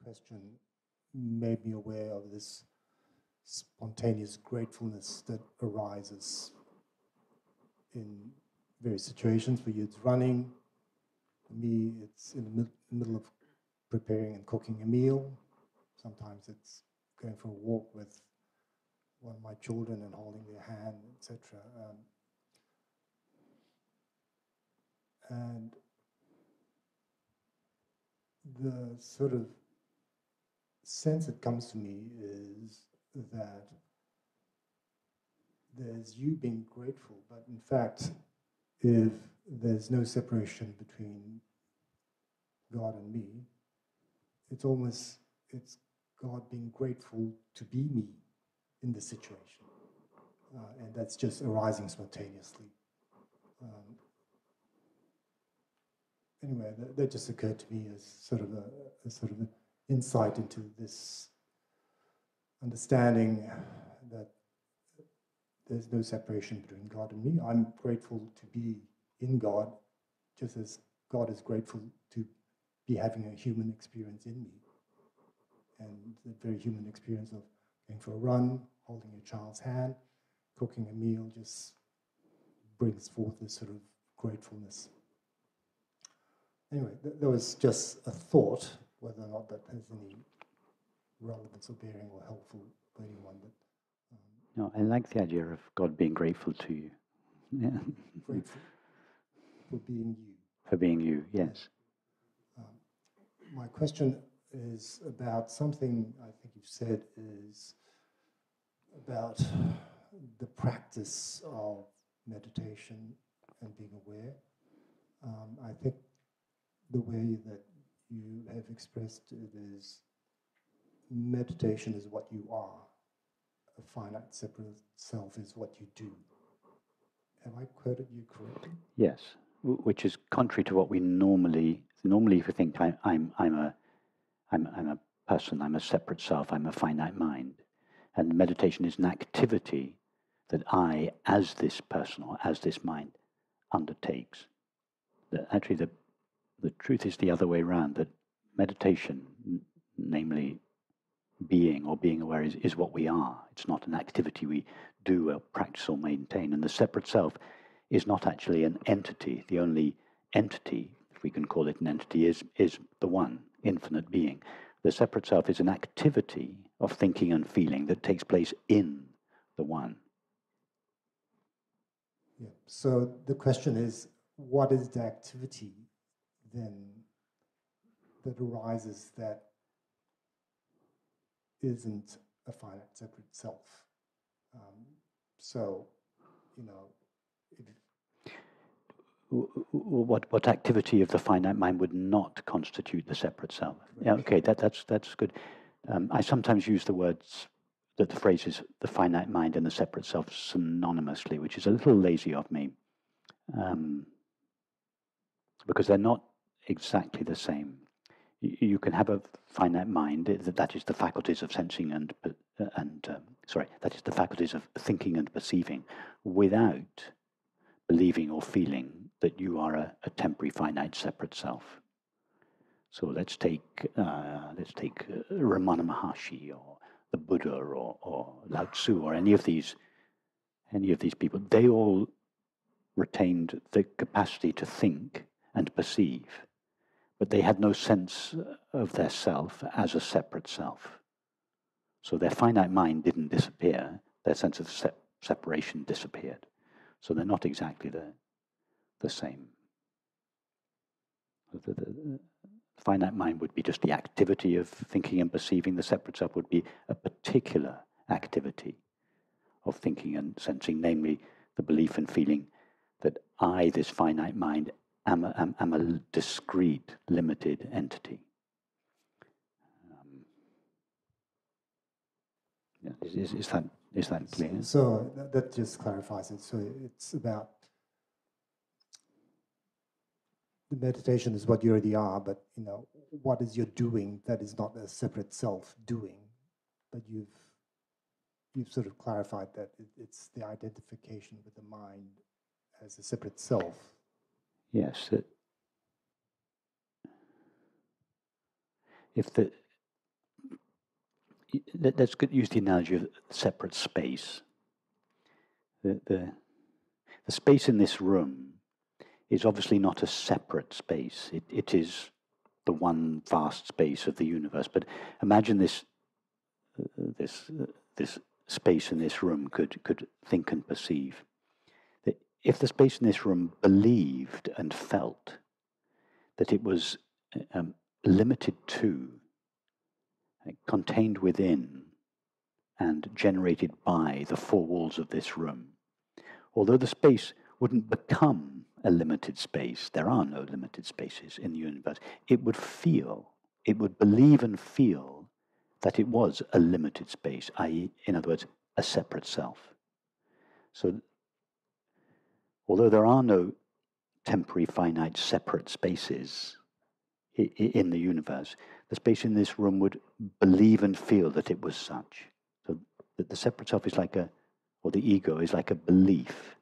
question made me aware of this spontaneous gratefulness that arises in various situations. For you, it's running. For me, it's in the middle of preparing and cooking a meal. Sometimes it's going for a walk with one of my children and holding their hand, etc. And the sort of sense that comes to me is that there's you being grateful, but in fact, if there's no separation between God and me, it's God being grateful to be me in the situation. And that's just arising spontaneously. Anyway, that just occurred to me as sort of an insight into this understanding that there's no separation between God and me. I'm grateful to be in God, just as God is grateful to be having a human experience in me. And the very human experience of going for a run, holding a child's hand, cooking a meal just brings forth this sort of gratefulness. Anyway, there was just a thought, whether or not that has any relevance or bearing or helpful for anyone. But, no, I like the idea of God being grateful to you. Yeah. Grateful for being you. For being you, yes. My question is about something I think you've said is about the practice of meditation and being aware. I think the way that you have expressed it is meditation is what you are. A finite separate self is what you do. Have I quoted you correctly? Yes, which is contrary to what we normally if you think I'm a person, I'm a separate self, I'm a finite mind. And meditation is an activity that I, as this person or as this mind, undertakes. Actually, the truth is the other way around, that meditation, namely being or being aware, is what we are. It's not an activity we do or practice or maintain. And the separate self is not actually an entity. The only entity, if we can call it an entity, is the one, infinite being. The separate self is an activity of thinking and feeling that takes place in the one. Yeah. So the question is, what is the activity then that arises that isn't a finite separate self? What activity of the finite mind would not constitute the separate self? Right. Yeah, okay, that's good. I sometimes use the phrases the finite mind and the separate self synonymously, which is a little lazy of me, because they're not exactly the same. You can have a finite mind, that is the faculties of sensing that is the faculties of thinking and perceiving, without believing or feeling that you are a temporary finite separate self. So let's take Ramana Maharshi or the Buddha or Lao Tzu or any of these people. They all retained the capacity to think and perceive, but they had no sense of their self as a separate self. So their finite mind didn't disappear, their sense of separation disappeared. So they're not exactly the same. The finite mind would be just the activity of thinking and perceiving. The separate self would be a particular activity of thinking and sensing, namely the belief and feeling that I, this finite mind, am a discrete, limited entity. Is that clear? So that just clarifies it. So it's about the meditation is what you already are, but what is your doing that is not a separate self doing, but you've sort of clarified that it's the identification with the mind as a separate self. Yes. let's use the analogy of separate space. The space in this room is obviously not a separate space. It is the one vast space of the universe. But imagine this space in this room could think and perceive. That if the space in this room believed and felt that it was limited to, contained within, and generated by the four walls of this room, although the space wouldn't become a limited space, there are no limited spaces in the universe, it would believe and feel that it was a limited space, i.e., in other words, a separate self. So, although there are no temporary, finite, separate spaces in the universe, the space in this room would believe and feel that it was such. So that the separate self is like or the ego is like a belief.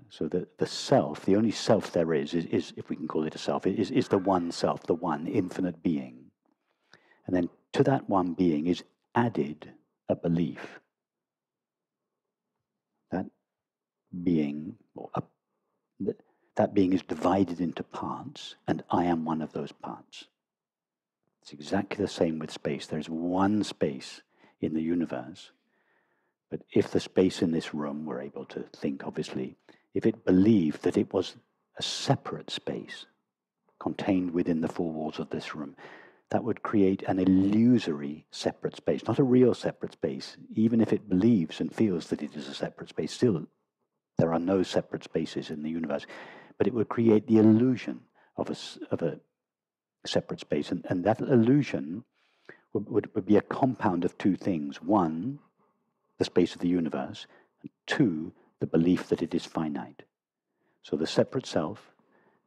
So that the self, the only self there is, if we can call it a self, is the one self, the one infinite being. And then to that one being is added a belief. That being, that being is divided into parts, and I am one of those parts. It's exactly the same with space. There's one space in the universe, but if the space in this room, we're able to think, obviously, if it believed that it was a separate space contained within the four walls of this room, that would create an illusory separate space, not a real separate space. Even if it believes and feels that it is a separate space, still there are no separate spaces in the universe, but it would create the illusion of a separate space. And that illusion would be a compound of two things. One, the space of the universe, and two, the belief that it is finite. So the separate self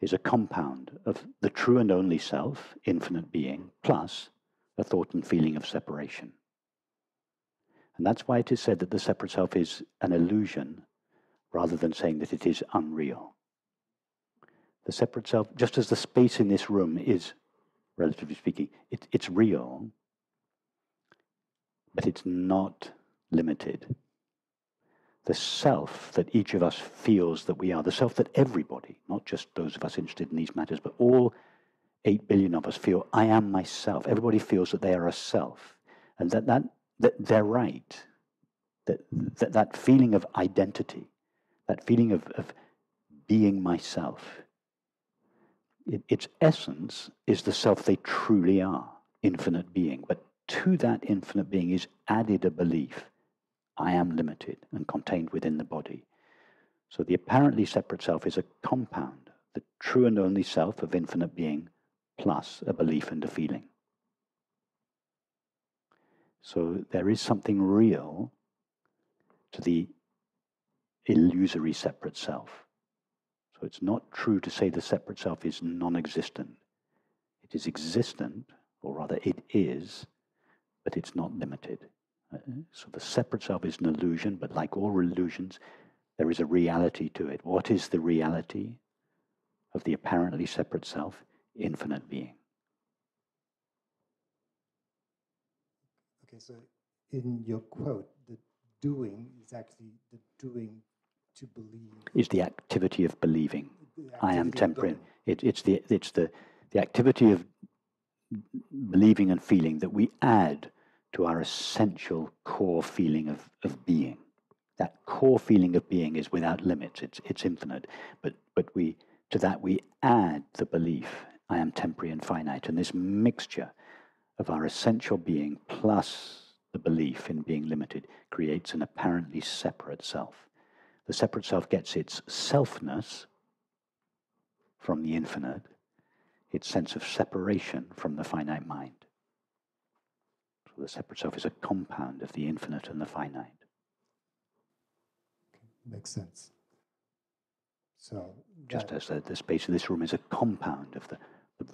is a compound of the true and only self, infinite being, plus a thought and feeling of separation. And that's why it is said that the separate self is an illusion, rather than saying that it is unreal. The separate self, just as the space in this room is, relatively speaking, it's real, but it's not limited. The self that each of us feels that we are, the self that everybody, not just those of us interested in these matters, but all 8 billion of us feel, I am myself. Everybody feels that they are a self, and that they're right. That feeling of identity, that feeling of being myself, its essence is the self they truly are, infinite being. But to that infinite being is added a belief, I am limited and contained within the body. So the apparently separate self is a compound, the true and only self of infinite being, plus a belief and a feeling. So there is something real to the illusory separate self. So it's not true to say the separate self is non-existent. It is existent, or rather it is, but it's not limited. So the separate self is an illusion, but like all illusions, there is a reality to it. What is the reality of the apparently separate self? Infinite being. Okay, so in your quote, the doing is actually the doing to believe. Is the activity of believing. I am temporary. It's the activity of believing and feeling that we add to our essential core feeling of being. That core feeling of being is without limits. It's infinite. But to that we add the belief, I am temporary and finite. And this mixture of our essential being plus the belief in being limited creates an apparently separate self. The separate self gets its selfness from the infinite, its sense of separation from the finite mind. So the separate self is a compound of the infinite and the finite. Makes sense. So just as the space of this room is a compound of the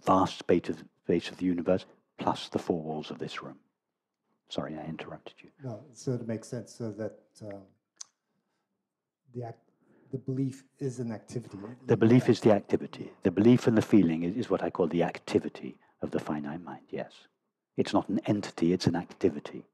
vast space of the universe plus the four walls of this room. Sorry, I interrupted you. No, so it makes sense. So that the belief is an activity. The belief is the activity. The belief and the feeling is what I call the activity of the finite mind, yes. It's not an entity, it's an activity.